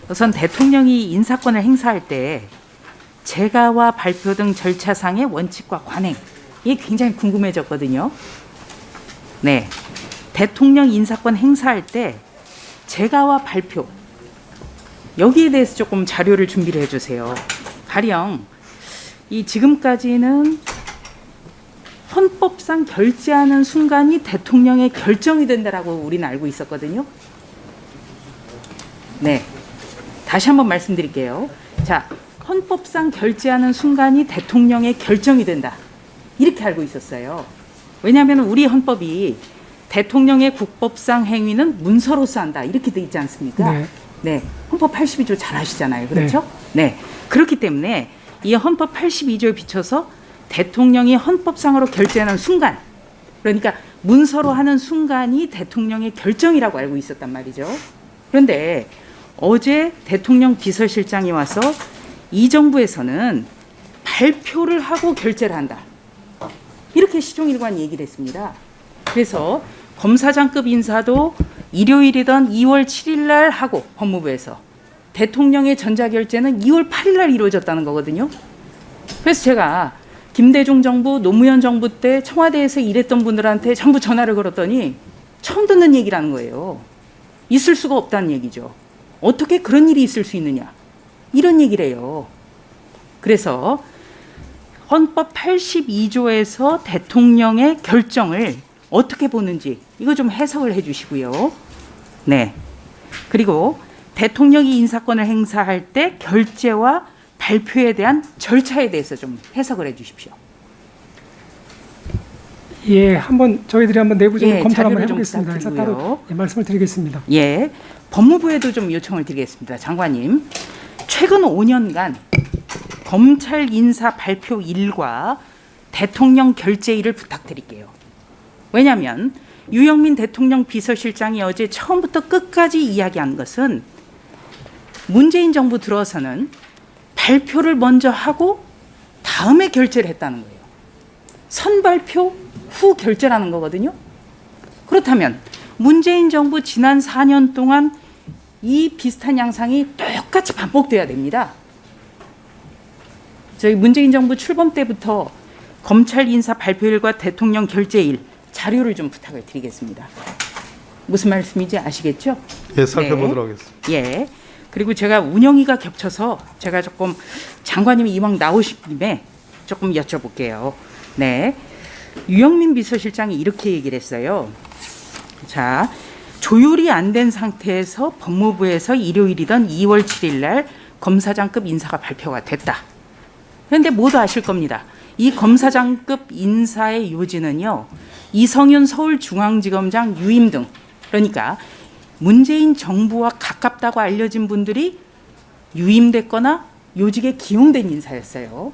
우선 대통령이 인사권을 행사할 때 재가와 발표 등 절차상의 원칙과 관행, 이게 굉장히 궁금해졌거든요. 네, 대통령 인사권 행사할 때 재가와 발표, 여기에 대해서 조금 자료를 준비를 해주세요. 가령 이 지금까지는 헌법상 결재하는 순간이 대통령의 결정이 된다라고 우리는 알고 있었거든요. 네, 다시 한번 말씀드릴게요. 자, 헌법상 결재하는 순간이 대통령의 결정이 된다, 이렇게 알고 있었어요. 왜냐하면 우리 헌법이 대통령의 국법상 행위는 문서로서 한다, 이렇게 돼 있지 않습니까? 네. 네, 헌법 82조 잘 아시잖아요. 그렇죠? 네. 그렇기 때문에 이 헌법 82조에 비춰서 대통령이 헌법상으로 결재하는 순간, 그러니까 문서로 하는 순간이 대통령의 결정이라고 알고 있었단 말이죠. 그런데 어제 대통령 비서실장이 와서 이 정부에서는 발표를 하고 결재를 한다, 이렇게 시종일관 얘기를 했습니다. 그래서 검사장급 인사도 일요일이던 2월 7일 날 하고, 법무부에서 대통령의 전자결재는 2월 8일 날 이루어졌다는 거거든요. 그래서 제가 김대중 정부, 노무현 정부 때 청와대에서 일했던 분들한테 전부 전화를 걸었더니 처음 듣는 얘기라는 거예요. 있을 수가 없다는 얘기죠. 어떻게 그런 일이 있을 수 있느냐, 이런 얘기를 해요. 그래서 헌법 82조에서 대통령의 결정을 어떻게 보는지 이거 좀 해석을 해 주시고요. 네. 그리고 대통령이 인사권을 행사할 때 결재와 발표에 대한 절차에 대해서 좀 해석을 해 주십시오. 예, 한번 저희들이 한번 내부적으로 예, 검토를 한번 자료를 좀 해보겠습니다. 그래서 따로 부탁드리고요. 말씀을 드리겠습니다. 예. 법무부에도 좀 요청을 드리겠습니다. 장관님, 최근 5년간 검찰 인사 발표 일과 대통령 결재 일을 부탁드릴게요. 왜냐하면 유영민 대통령 비서실장이 어제 처음부터 끝까지 이야기한 것은 문재인 정부 들어서는 발표를 먼저 하고 다음에 결재를 했다는 거예요. 선발표 후 결재라는 거거든요. 그렇다면 문재인 정부 지난 4년 동안 이 비슷한 양상이 똑같이 반복돼야 됩니다. 저희 문재인 정부 출범 때부터 검찰 인사 발표일과 대통령 결재일 자료를 좀 부탁을 드리겠습니다. 무슨 말씀인지 아시겠죠? 예, 살펴보도록 네. 하겠습니다. 예. 그리고 제가 운영위가 겹쳐서 제가 조금 장관님이 이왕 나오신 김에 조금 여쭤볼게요. 네. 유영민 비서실장이 이렇게 얘기를 했어요. 자, 조율이 안 된 상태에서 법무부에서 일요일이던 2월 7일 날 검사장급 인사가 발표가 됐다. 그런데 모두 아실 겁니다. 이 검사장급 인사의 요지는요, 이성윤 서울중앙지검장 유임 등, 그러니까 문재인 정부와 가깝다고 알려진 분들이 유임됐거나 요직에 기용된 인사였어요.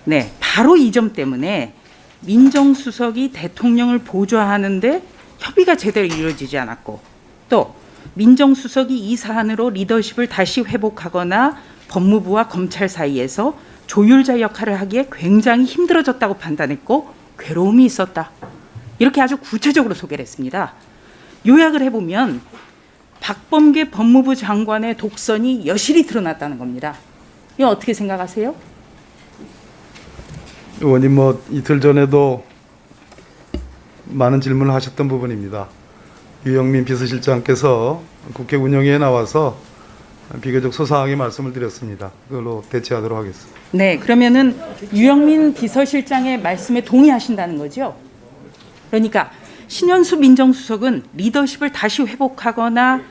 네, 바로 이 점 때문에 민정수석이 대통령을 보좌하는데 협의가 제대로 이루어지지 않았고, 또 민정수석이 이 사안으로 리더십을 다시 회복하거나 법무부와 검찰 사이에서 조율자 역할을 하기에 굉장히 힘들어졌다고 판단했고 괴로움이 있었다, 이렇게 아주 구체적으로 소개를 했습니다. 요약을 해보면 박범계 법무부 장관의 독선이 여실히 드러났다는 겁니다. 이거 어떻게 생각하세요? 의원님, 뭐 이틀 전에도 많은 질문을 하셨던 부분입니다. 유영민 비서실장께서 국회 운영위에 나와서 비교적 소상하게 말씀을 드렸습니다. 그걸로 대체하도록 하겠습니다. 네, 그러면은 유영민 비서실장의 말씀에 동의하신다는 거죠? 그러니까 신현수 민정수석은 리더십을 다시 회복하거나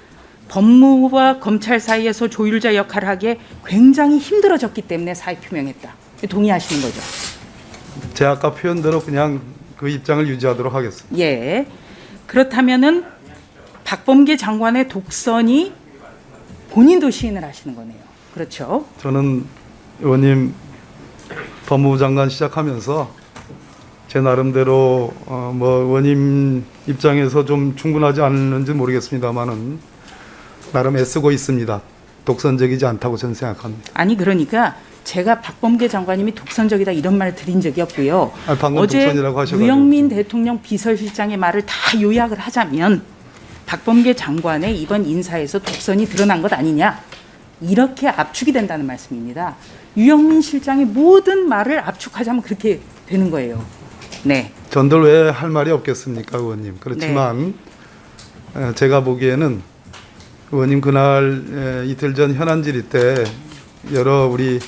법무부와 검찰 사이에서 조율자 역할을 하기에 굉장히 힘들어졌기 때문에 사의 표명했다. 동의하시는 거죠? 제 아까 표현대로 그냥 그 입장을 유지하도록 하겠습니다. 예. 그렇다면은 박범계 장관의 독선이 본인도 시인을 하시는 거네요. 그렇죠? 저는 의원님 법무부 장관 시작하면서 제 나름대로 뭐 의원님 입장에서 좀 충분하지 않는지 모르겠습니다만은 나름 애쓰고 있습니다. 독선적이지 않다고 저는 생각합니다. 아니, 그러니까 제가 박범계 장관님이 독선적이다 이런 말을 드린 적이 없고요. 방금 어제 독선이라고 하셔가지고. 유영민 대통령 비서실장의 말을 다 요약을 하자면 박범계 장관의 이번 인사에서 독선이 드러난 것 아니냐, 이렇게 압축이 된다는 말씀입니다. 유영민 실장의 모든 말을 압축하자면 그렇게 되는 거예요. 네. 전들 왜 할 말이 없겠습니까, 의원님? 그렇지만 제가 보기에는 의원님 그날 이틀 전 현안 질의 때 여러 우리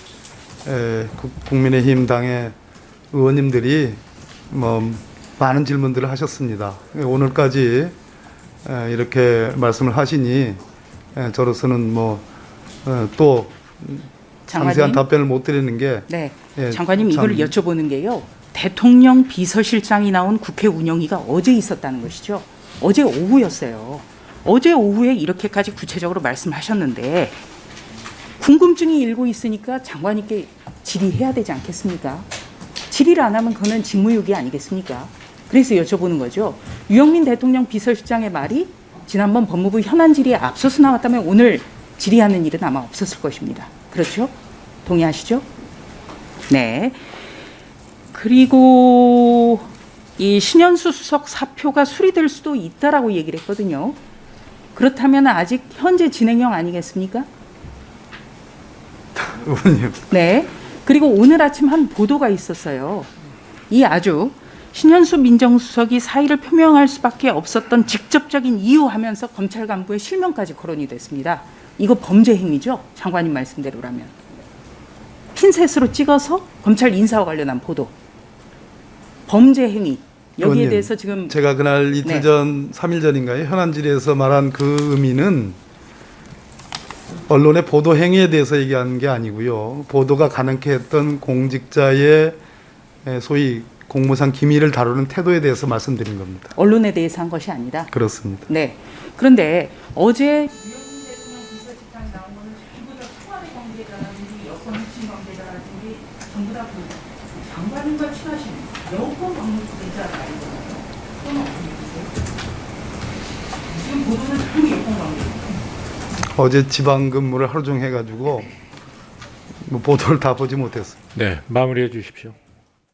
국민의힘 당의 의원님들이 뭐 많은 질문들을 하셨습니다. 오늘까지 이렇게 말씀을 하시니 저로서는 뭐 또 상세한 답변을 못 드리는 게 네. 예, 장관님 참- 이걸 여쭤보는 게요. 대통령 비서실장이 나온 국회 운영위가 어제 있었다는 것이죠. 어제 오후였어요. 어제 오후에 이렇게까지 구체적으로 말씀하셨는데 궁금증이 일고 있으니까 장관님께 질의해야 되지 않겠습니까? 질의를 안 하면 그거는 직무유기 아니겠습니까? 그래서 여쭤보는 거죠. 유영민 대통령 비서실장의 말이 지난번 법무부 현안 질의에 앞서서 나왔다면 오늘 질의하는 일은 아마 없었을 것입니다. 그렇죠? 동의하시죠? 네. 그리고 이 신현수 수석 사표가 수리될 수도 있다라고 얘기를 했거든요. 그렇다면 아직 현재 진행형 아니겠습니까? 의원님 네. 그리고 오늘 아침 한 보도가 있었어요. 이 아주 신현수 민정수석이 사의를 표명할 수밖에 없었던 직접적인 이유 하면서 검찰 간부의 실명까지 거론이 됐습니다. 이거 범죄 행위죠? 장관님 말씀대로라면. 핀셋으로 찍어서 검찰 인사와 관련한 보도. 범죄 행위. 여기에 의원님, 대해서 지금 제가 그날 이틀 네. 전 3일 전인가요? 현안 질의에서 말한 그 의미는 언론의 보도 행위에 대해서 얘기하는 게 아니고요. 보도가 가능케 했던 공직자의 소위 공무상 기밀을 다루는 태도에 대해서 말씀드린 겁니다. 언론에 대해서 한 것이 아니다. 그렇습니다. 네. 그런데 어제 유영민 대통령 비서실장이 나온 거는 전부 다 청와대 관계자라든지 여권 핵심 관계자라든지 전부 다 그 장관님과 친하신 여권 관계자가 아니거든요. 그건 어떻게 보세요? 지금 보도는 다 여권 관계자. 어제 지방 근무를 하루 종일 해가지고 뭐 보도를 다 보지 못했어요. 네, 마무리해 주십시오.